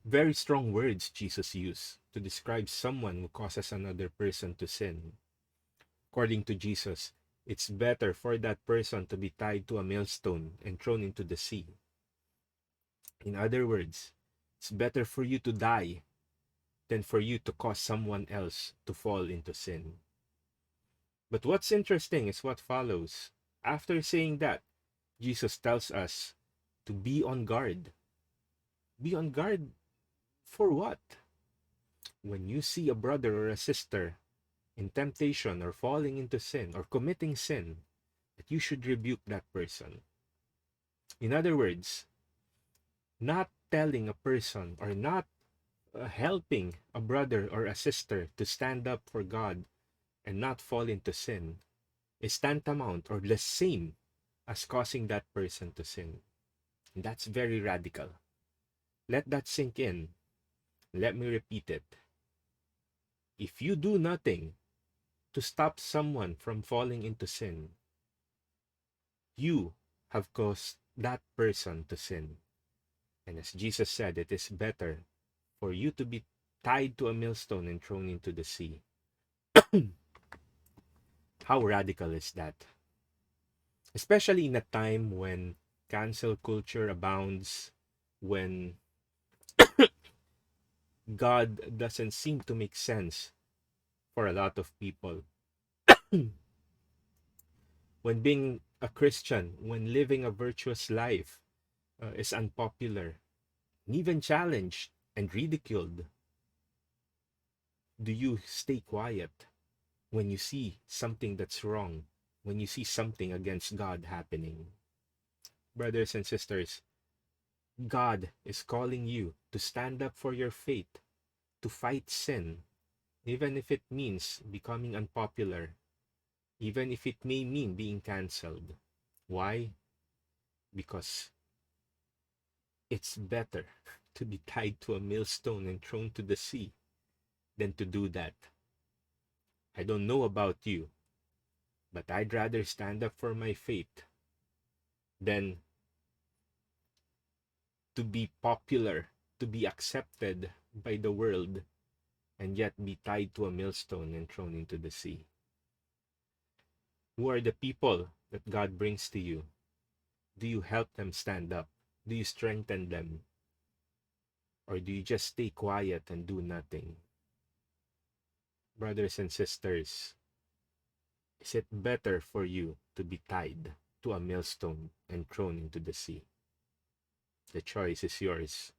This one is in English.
Very strong words Jesus used to describe someone who causes another person to sin. According to Jesus, it's better for that person to be tied to a millstone and thrown into the sea. In other words, it's better for you to die than for you to cause someone else to fall into sin. But what's interesting is what follows. After saying that, Jesus tells us to be on guard. Be on guard for what? When you see a brother or a sister in temptation or falling into sin or committing sin, that you should rebuke that person. In other words, not telling a person or not helping a brother or a sister to stand up for God and not fall into sin is tantamount or the same as causing that person to sin. And that's very radical. Let that sink in. Let me repeat it. If you do nothing to stop someone from falling into sin, you have caused that person to sin. And as Jesus said, it is better for you to be tied to a millstone and thrown into the sea. How radical is that? Especially in a time when cancel culture abounds, when God doesn't seem to make sense for a lot of people. When being a Christian, when living a virtuous life is unpopular, and even challenged and ridiculed, do you stay quiet when you see something that's wrong, when you see something against God happening? Brothers and sisters, God is calling you to stand up for your faith, to fight sin, even if it means becoming unpopular, even if it may mean being cancelled. Why? Because it's better to be tied to a millstone and thrown to the sea than to do that. I don't know about you, but I'd rather stand up for my faith than to be popular, to be accepted by the world, and yet be tied to a millstone and thrown into the sea. Who are the people that God brings to you? Do you help them stand up? Do you strengthen them? Or do you just stay quiet and do nothing? Brothers and sisters, is it better for you to be tied to a millstone and thrown into the sea? The choice is yours.